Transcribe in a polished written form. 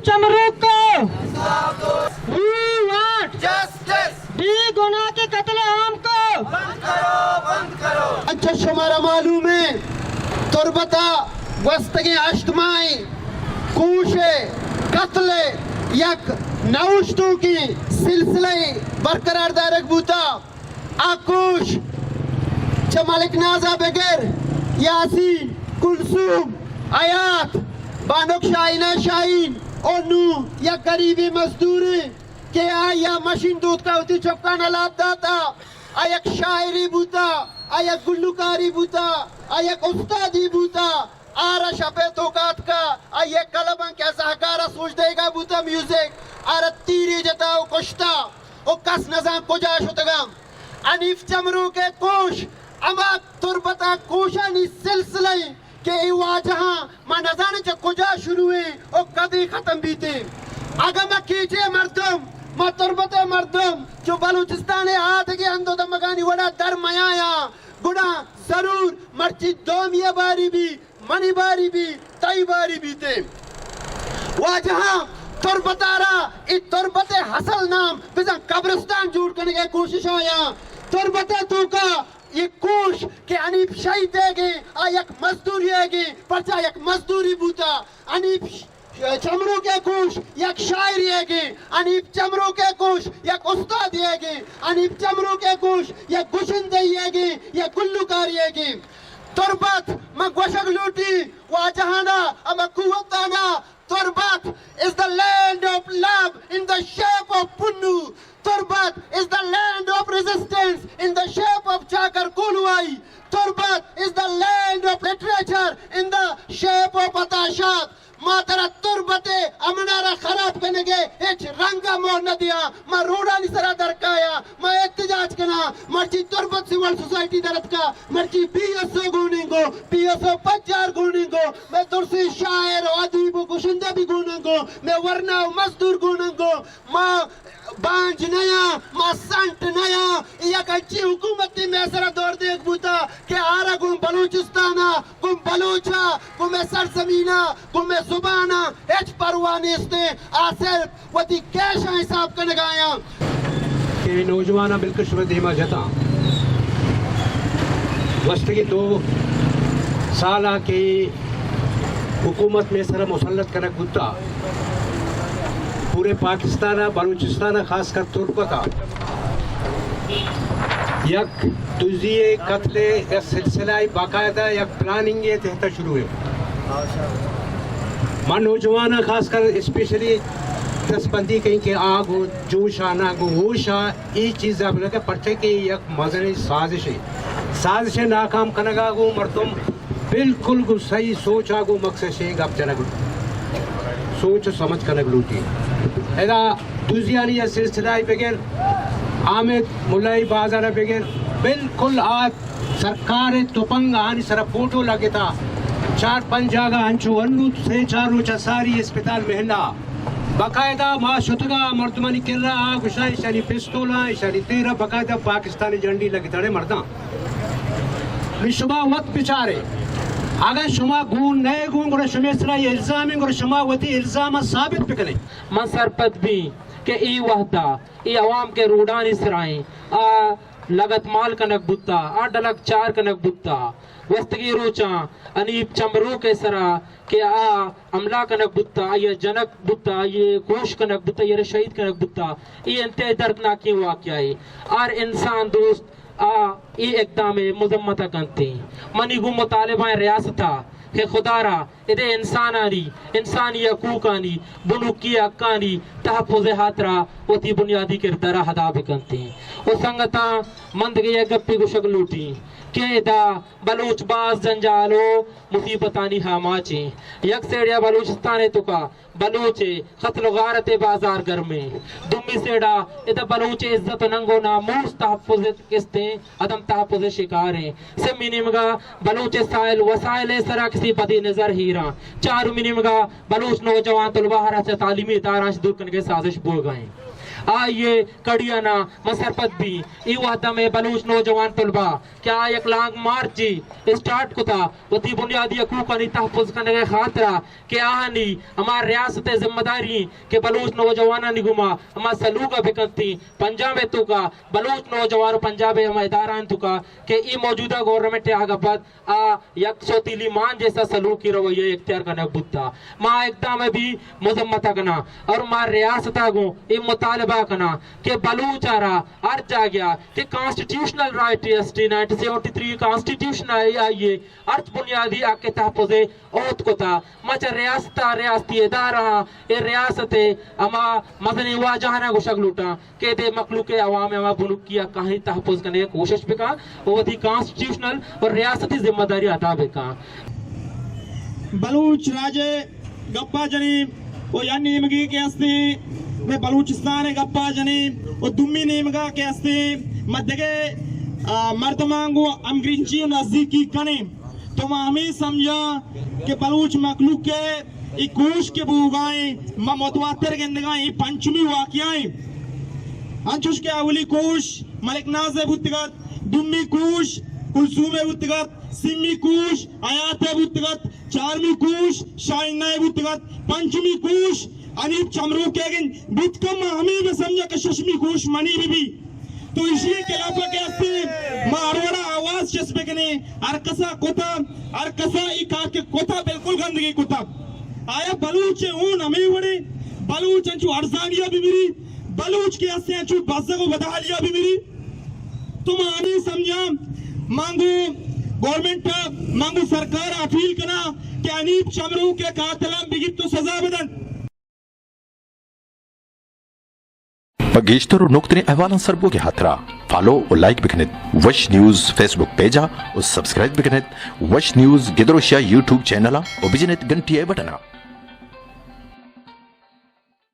अनीफ चमरूक को We want justice D गुना के कत्ल आम को बंद करो अच्छा शुमारा मालूम है तुरबता वस्तगे अश्तमाई कूशे कत्ले यक नौश्तों की सिलसिले बरकरार दारक बूता आकुश चमलिक नाजा बगैर यासीन कुलसूम आयात बानुक शाइना शाइन ओनू या गरीबी मजदूरी के आया मशीन दूध का उती चौका नलाब दाता आयक शायरी बूता आयक गुल्लुकारी बूता आयक उस्तादी बूता आरा शपे तोकात का आयक कलबन क्या सहकारा सोच देगा बूता म्यूजिक आरा तीरी जताओ कुश्ता ओ कस नजाम कुजा शुतगम अनीफ चमरू के कोश अमा तुरबता कोशानी सिलसिले के वाजहा मा नजाने च कुजा शुरू है ओ कभी खत्म भी थे अगम कीचे मर्दम मा तुरबते मर्दम जो बलूचिस्तान हाथ के अंदो दमगानी वड़ा दर मयाया गुना जरूर मर्ची दोमिया बारी भी मनी बारी भी तई बारी भी थे वाजहा तुरबतारा इत तुरबते हसल नाम बिजा कब्रिस्तान जुड़ करने की कोशिश आया तुरबते तो का ये कोश के अनीफ शहीद देगे आयक मजदूरी आएगी परचा एक मजदूरी बूता अनीफ चमरू के कोश एक शायरी आएगी अनीफ चमरू के कोश एक उस्ताद आएगी अनीफ चमरू के कोश एक गुशिंदगी आएगी एक गुल्लुकारी आएगी तुरबत म गोशक लूटी वाजहाना अम कुवताना Turbat is the land of love in the shape of Punnu. Turbat is the land of resistance in the shape of Chakar Kulwai. Turbat is the land of literature in the shape of Atashat. मातरा तुरबते अमनारा खराब करने के एक रंगा मोहन न दिया मैं रोड़ा निसरा दरकाया मैं एहतजाज करना मर्ची तुरबत सिविल सोसाइटी दरत का मर्ची पीएसओ गुनेंगो पीएसओ पचार गुनेंगो मैं तुरसी शायर अदीब कुशिंदा भी गुनेंगो मैं वरना मजदूर गुनेंगो मैं बांझ नया मैं संट नया या कंची हुकूमती में सरा दौर देख बूता के आरा गुम बलूचिस्ताना गुम बलूचा गुम सरजमीना गुम सुबाना एच परवाने इसने आसिर वती कैशा हिसाब का लगाया कि नौजवाना बिल्कुल शुभ धीमा जता वस्त की 2 साल की हुकूमत में सर मुसल्लत करक बुता पूरे पाकिस्तान बलूचिस्तान खासकर तुर्कता यक तुझिए कत्ले या सिलसिला बाकायदा यक प्लानिंग ये तहता शुरू है मां नौजवान खासकर स्पेशली दसबंदी कहीं के आग हो जोश आना गो होश आ ये चीज़ आप लगे पर्चे के यक मजनी साजिश नाकाम कनगा गो मर्दम बिल्कुल गो सही सोच आ गो मकसद से गप जनक सोच समझ कनक लूटी ऐसा दुजियानी या सिलसिला बगैर आमिद मुलाई बाजार बगैर बिल्कुल आज सरकार तुपंग आनी सर फोटो लगे था 4-5 जगह अंचो अन्नू से 4 रोचा सारी अस्पताल महला बाकायदा माँ शुतगा मर्दमानी किर्रा आग शाही शानी पिस्तौला शानी 13 बाकायदा पाकिस्तानी झंडी लगी थड़े मर्दा निशुबा वक्त बिचारे अगर शुमा गुण नए गुण गुण शुमेसरा इल्जाम गुण शुमा वती इल्जाम साबित बिकने मन सरपत भी के ई वहदा ई अवाम के रूडानी सराई आ लगत माल कनक बुत्ता आ डलक 4 कनक बुत्ता वस्तगी रोचा अनीफ चमरू के सरा के आ अमला कनक बुत्ता ये जनक बुत्ता ये कोश कनक बुत्ता ये शहीद कनक बुत्ता ये इंतहा दर्दनाक की वाक़या है और इंसान दोस्त ये इकदाम मुजम्मत करते मनी गु मुतालिबा रियासता के खुदारा इधे इंसानी हकूकानी बुनुकी हक्कानी तहफ़्फ़ुज़ हातरा वती बुनियादी किरदारा हदा करते वो संगता मंद गया गप्पी गुशक लूटी के दा बलूच बाज जंजालो मुसीबतानी हामाचे यक सेड़िया बलूचिस्तान तो का बलूचे खतल गारत बाजार घर में दुम्मी सेड़ा इधर बलूचे इज्जत नंगो नामूस तहफ़्फ़ुज़ किस्ते अदम तहफ़्फ़ुज़ शिकार हैं से मिनिमगा बलूचे साइल वसाइल सरा किसी पदी नजर हीरा 4 मिनिमगा बलूच नौजवान तलबा हरा से तालीमी इदारा दूर करने के साजिश बोल गए آئیے کڑیانا مسرپت بھی ای وحدہ میں بلوچ نوجوان طلبہ کیا ایک لانگ مارچ اسٹارٹ کو تھا وطی بنیادی حقوقانی تحفظ کرنے کے خاطرہ کہ آہنی ہمارا ریاست ذمہ داری کہ بلوچ نوجوانہ نگما ہمارا سلوکہ بکنتی پنجاب تو کا بلوچ نوجوان پنجاب ہم اداران تو کا کہ ای موجودہ گورنمنٹ آگا بعد یک سوتیلی مان جیسا سلوکی رویہ اختیار کرنے بودتا ماں اقدام بھی مذمتہ کنا اور ماں ریاستہ گو ای مطالبہ کنا کہ بلوچ آرہا ارج آ گیا کہ constitutional right S T 1973 constitution آئیے ارج بنیادی آکے تحفظ اوت کو تھا مچا ریاستہ ریاستی ادارہ اے ریاست اما مدنی واجہانا کو شکلوٹا کہ دے مخلوق عوام اما بنک کیا کہیں تحفظ کرنے کی کوشش بکا وہ تھی کانسٹیٹیوشنل اور ریاستی ذمہ داری عطا بکا بلوچ راجے گپا جنی وہ یعنی نمگی کے ہستے میں بلوچستان گپا جنی وہ دمی نمگا کے ہستے مدگے مردمانگو امگرینچی نزدیکی کنے تو میں ہمیں سمجھا کہ بلوچ مخلوق کے ایک کوش کے بوگائیں میں متواتر گندگائیں پنچمی واقعائیں انچوش کے اولی کوش ملک نازے بودتگت دمی کوش کلثوم بودتگت سمی کوش آیات بودتگت چارمی کوش شاہنہ بودتگت پنچمی کوش انیب چمرو کے گن بیتکم ہمیں میں سمجھا کہ ششمی کوش منی بھی تو اسی خلافہ کے ہستے ماروڑا آواز چس بکنے ارکسا کتا ارکسا اکا کے کتا بالکل گندگی کتا آیا بلوچ اون ہمیں وڑے بلوچ انچو ارزانیہ بھی میری بلوچ کے ہستے انچو بزگ و بدحالیہ بھی میری تم ہمیں سمجھا مانگو گورنمنٹ مانگو سرکار اپیل کنا کہ انیب چمرو کے قاتلان بگیت تو سزا بدن بگیشتر و نکتنی احوالان سربو کے ہاتھرا فالو و لائک بکنید وش نیوز فیس بک پیجا و سبسکرائب بکنید وش نیوز گدروشیا یوٹیوب چینلا و بجنید گنٹی بٹنا